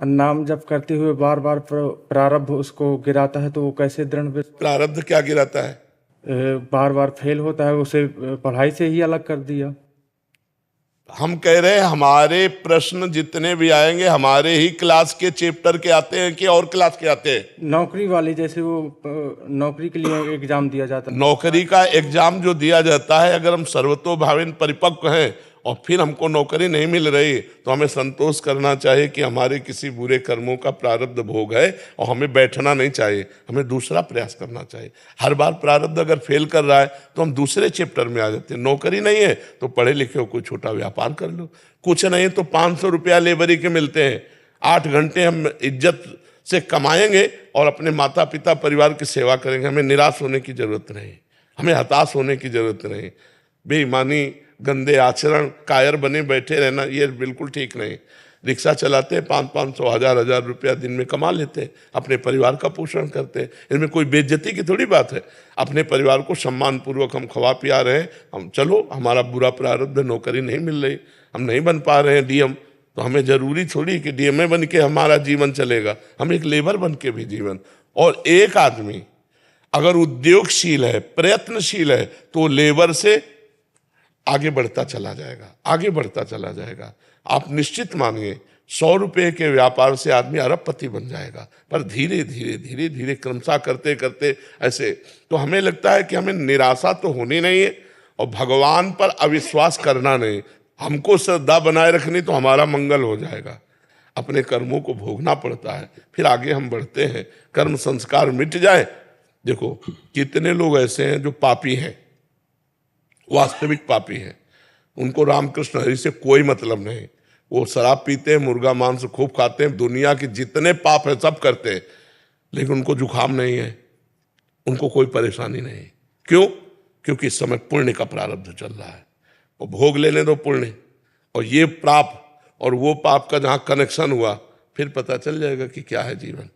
नाम जप करते हुए बार बार प्रारब्ध उसको गिराता है, तो वो कैसे प्रारब्ध क्या गिराता है? बार बार फेल होता है, उसे पढ़ाई से ही अलग कर दिया। हम कह रहे हैं हमारे प्रश्न जितने भी आएंगे हमारे ही क्लास के चैप्टर के आते हैं कि और क्लास के आते हैं? नौकरी वाली, जैसे वो नौकरी के लिए एग्जाम दिया जाता है। नौकरी का एग्जाम जो दिया जाता है, अगर हम सर्वतोभावेन परिपक्व हैं और फिर हमको नौकरी नहीं मिल रही, तो हमें संतोष करना चाहिए कि हमारे किसी बुरे कर्मों का प्रारब्ध भोग है और हमें बैठना नहीं चाहिए, हमें दूसरा प्रयास करना चाहिए। हर बार प्रारब्ध अगर फेल कर रहा है तो हम दूसरे चैप्टर में आ जाते हैं। नौकरी नहीं है तो पढ़े लिखे हो कोई छोटा व्यापार कर लो, कुछ नहीं तो 500 रुपया लेबरी के मिलते हैं, 8 घंटे हम इज्जत से कमाएंगे और अपने माता पिता परिवार की सेवा करेंगे। हमें निराश होने की जरूरत नहीं, हमें हताश होने की जरूरत नहीं। बेईमानी, गंदे आचरण, कायर बने बैठे रहना, ये बिल्कुल ठीक नहीं। रिक्शा चलाते हैं, 500-500, 1000-1000 रुपया दिन में कमा लेते हैं, अपने परिवार का पोषण करते हैं। इनमें कोई बेइज्जती की थोड़ी बात है। अपने परिवार को सम्मान पूर्वक हम खवा पिया रहे हैं। हम चलो, हमारा बुरा प्रारब्ध, नौकरी नहीं मिल रही, हम नहीं बन पा रहे हैं डीएम, तो हमें जरूरी थोड़ी कि डीएमए बन के हमारा जीवन चलेगा। हम एक लेबर बन के भी जीवन, और एक आदमी अगर उद्योगशील है, प्रयत्नशील है, तो लेबर से आगे बढ़ता चला जाएगा, आगे बढ़ता चला जाएगा। आप निश्चित मानिए 100 रुपये के व्यापार से आदमी अरबपति बन जाएगा, पर धीरे धीरे धीरे धीरे क्रमशः करते करते ऐसे। तो हमें लगता है कि हमें निराशा तो होनी नहीं है और भगवान पर अविश्वास करना नहीं, हमको श्रद्धा बनाए रखनी, तो हमारा मंगल हो जाएगा। अपने कर्मों को भोगना पड़ता है, फिर आगे हम बढ़ते हैं। कर्म संस्कार मिट जाए। देखो कितने लोग ऐसे हैं जो पापी हैं, वास्तविक पापी हैं, उनको रामकृष्ण हरि से कोई मतलब नहीं। वो शराब पीते हैं, मुर्गा मांस खूब खाते हैं, दुनिया के जितने पाप है सब करते हैं, लेकिन उनको जुकाम नहीं है, उनको कोई परेशानी नहीं। क्यों? क्योंकि इस समय पुण्य का प्रारब्ध चल रहा है, और भोग लेने दो पुण्य, और ये पाप और वो पाप का जहां कनेक्शन हुआ, फिर पता चल जाएगा कि क्या है जीवन।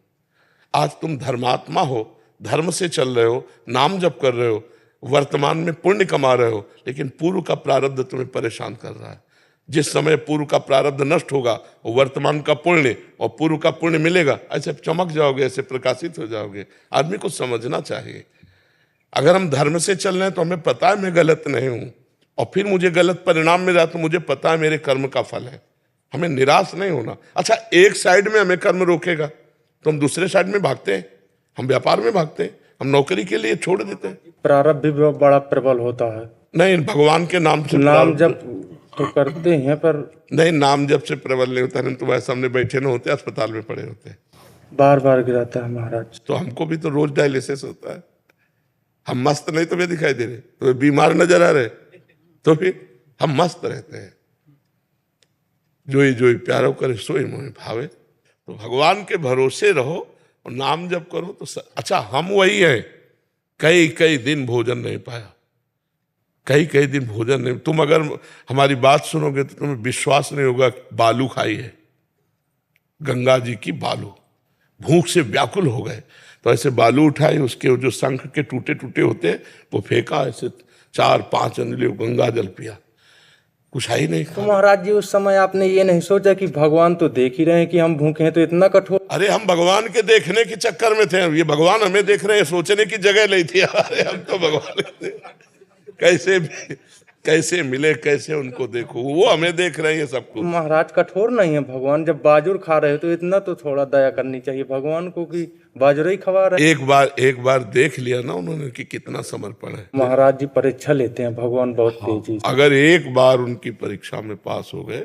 आज तुम धर्मात्मा हो, धर्म से चल रहे हो, नाम जप कर रहे हो, वर्तमान में पुण्य कमा रहे हो, लेकिन पूर्व का प्रारब्ध तुम्हें परेशान कर रहा है। जिस समय पूर्व का प्रारब्ध नष्ट होगा, वर्तमान का पुण्य और पूर्व का पुण्य मिलेगा, ऐसे चमक जाओगे, ऐसे प्रकाशित हो जाओगे। आदमी को समझना चाहिए, अगर हम धर्म से चल रहे हैं तो हमें पता है मैं गलत नहीं हूं, और फिर मुझे गलत परिणाम मिला तो मुझे पता है मेरे कर्म का फल है। हमें निराश नहीं होना। अच्छा, एक साइड में हमें कर्म रोकेगा तो हम दूसरे साइड में भागते हैं, हम व्यापार में भागते हैं, हम नौकरी के लिए छोड़ देते हैं। प्रारब्ध भी बड़ा प्रबल होता है। नहीं, भगवान के नाम से नाम जप तो करते हैं, पर नहीं, नाम जप से प्रबल नहीं होता। नहीं तो वह सामने बैठे न होते, अस्पताल में पड़े होते। बार बार गिराता है महाराज। तो हमको भी तो रोज डायलिसिस होता है। हम मस्त नहीं तुम्हें दिखाई दे रहे, तो बीमार नजर आ रहे, तो फिर हम मस्त रहते हैं। जोई जोई प्यारो करे सोई मोहि भावे। तो भगवान के भरोसे रहो और नाम जप करो तो अच्छा, हम वही हैं, कई कई दिन भोजन नहीं पाया, कई कई दिन भोजन नहीं। तुम अगर हमारी बात सुनोगे तो तुम्हें विश्वास नहीं होगा। बालू खाई है, गंगा जी की बालू, भूख से व्याकुल हो गए, तो ऐसे बालू उठाए, उसके जो शंख के टूटे टूटे होते वो फेंका, ऐसे 4-5 अंजलि गंगा जल पिया, कुछ है ही नहीं। तो महाराज जी, उस समय आपने ये नहीं सोचा कि भगवान तो देख ही रहे हैं कि हम भूखे हैं, तो इतना कठोर? अरे हम भगवान के देखने के चक्कर में थे, ये भगवान हमें देख रहे हैं, सोचने की जगह नहीं थी। अरे हम तो भगवान कैसे मिले, कैसे उनको देखो, वो हमें देख रहे हैं सब कुछ। महाराज कठोर नहीं है भगवान? जब बाजुर खा रहे हो तो इतना तो थोड़ा दया करनी चाहिए भगवान को कि बाजुर ही खवा रहे। एक बार देख लिया ना उन्होंने कि कितना समर्पण है। महाराज जी परीक्षा लेते हैं भगवान बहुत तेजी से। अगर एक बार उनकी परीक्षा में पास हो गए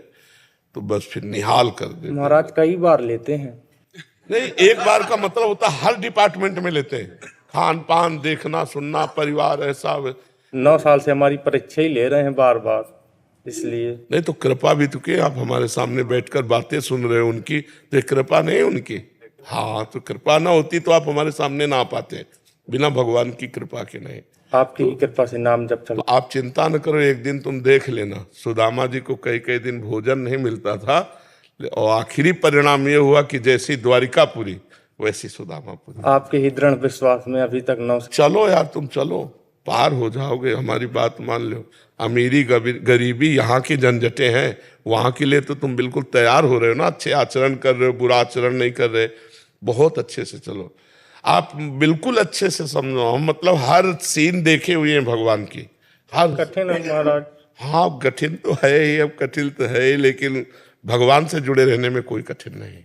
तो बस फिर निहाल कर दे। महाराज कई बार लेते हैं। नहीं, एक बार का मतलब होता हर डिपार्टमेंट में लेते हैं, खान पान, देखना सुनना, परिवार, ऐसा। 9 साल से हमारी परीक्षा ही ले रहे हैं बार बार, इसलिए। नहीं तो कृपा भी तो के, आप हमारे सामने बैठकर बातें सुन रहे हो उनकी, तो कृपा नहीं उनकी। हाँ, तो कृपा ना होती तो आप हमारे सामने ना आ पाते, बिना भगवान की कृपा के नहीं। आपकी तो, कृपा से नाम जब चल। तो आप चिंता न करो, एक दिन तुम देख लेना, सुदामा जी को कई कई दिन भोजन नहीं मिलता था, और आखिरी परिणाम ये हुआ कि जैसी द्वारिकापुरी वैसी सुदामापुरी। आपके ही दृढ़ विश्वास में अभी तक 9। चलो यार, तुम चलो, पार हो जाओगे। हमारी बात मान लो। अमीरी गरीबी यहाँ की झंझटें हैं, वहाँ के लिए तो तुम बिल्कुल तैयार हो रहे हो ना, अच्छे आचरण कर रहे हो, बुरा आचरण नहीं कर रहे, बहुत अच्छे से चलो। आप बिल्कुल अच्छे से समझो, हम मतलब हर सीन देखे हुए हैं भगवान की, हर। कठिन है महाराज। हाँ कठिन तो है ही, अब कठिन तो है ही, लेकिन भगवान से जुड़े रहने में कोई कठिन नहीं,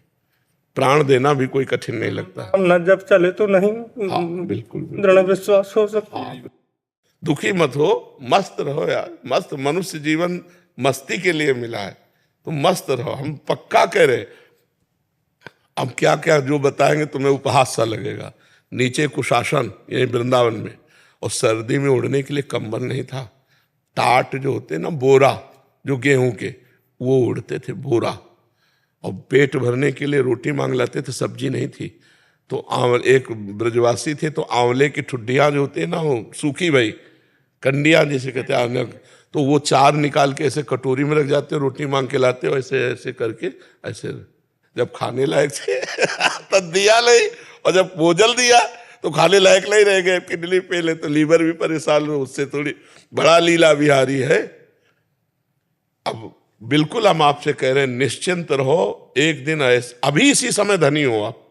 प्राण देना भी कोई कठिन नहीं लगता। हम न जब चले तो नहीं हाँ बिल्कुल, बिल्कुल। दृढ़ विश्वास हो सकता है। दुखी मत हो, मस्त रहो यार, मस्त। मनुष्य जीवन मस्ती के लिए मिला है, तो मस्त रहो। हम पक्का कह रहे, अब क्या क्या जो बताएंगे तुम्हें उपहास सा लगेगा। नीचे कुशासन यही वृंदावन में, और सर्दी में उड़ने के लिए कंबल नहीं था, टाट जो होते ना, बोरा जो गेहूं के, वो उड़ते थे, बोरा। और पेट भरने के लिए रोटी मांग लाते थे, सब्जी नहीं थी। तो एक ब्रजवासी थे, तो आंवले की ठुड्डियाँ जो होती है ना, वो सूखी भाई कंडियाँ जिसे कहते हैं, तो वो चार निकाल के ऐसे कटोरी में रख जाते, रोटी मांग के लाते, ऐसे ऐसे करके, ऐसे जब खाने लायक थे तब दिया नहीं, और जब भोजल दिया तो खाने लायक नहीं रह गए, किडनी फेल है, तो लीवर भी परेशान हो उससे, थोड़ी बड़ा लीला बिहारी है। अब बिल्कुल हम आपसे कह रहे हैं, निश्चिंत रहो, एक दिन ऐसे अभी इसी समय धनी हो आप,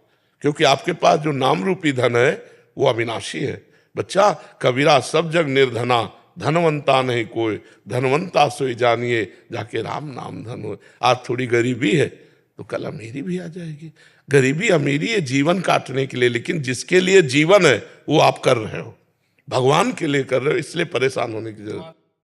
क्योंकि आपके पास जो नाम रूपी धन है वो अविनाशी है। बच्चा, कबीरा सब जग निर्धना, धनवंता नहीं कोई, धनवंता सोई जानिए, जाके राम नाम धन हो। आज थोड़ी गरीबी है तो कल अमीरी भी आ जाएगी। गरीबी अमीरी है जीवन काटने के लिए, लेकिन जिसके लिए जीवन है वो आप कर रहे हो, भगवान के लिए कर रहे हो, इसलिए परेशान होने की जरूरत।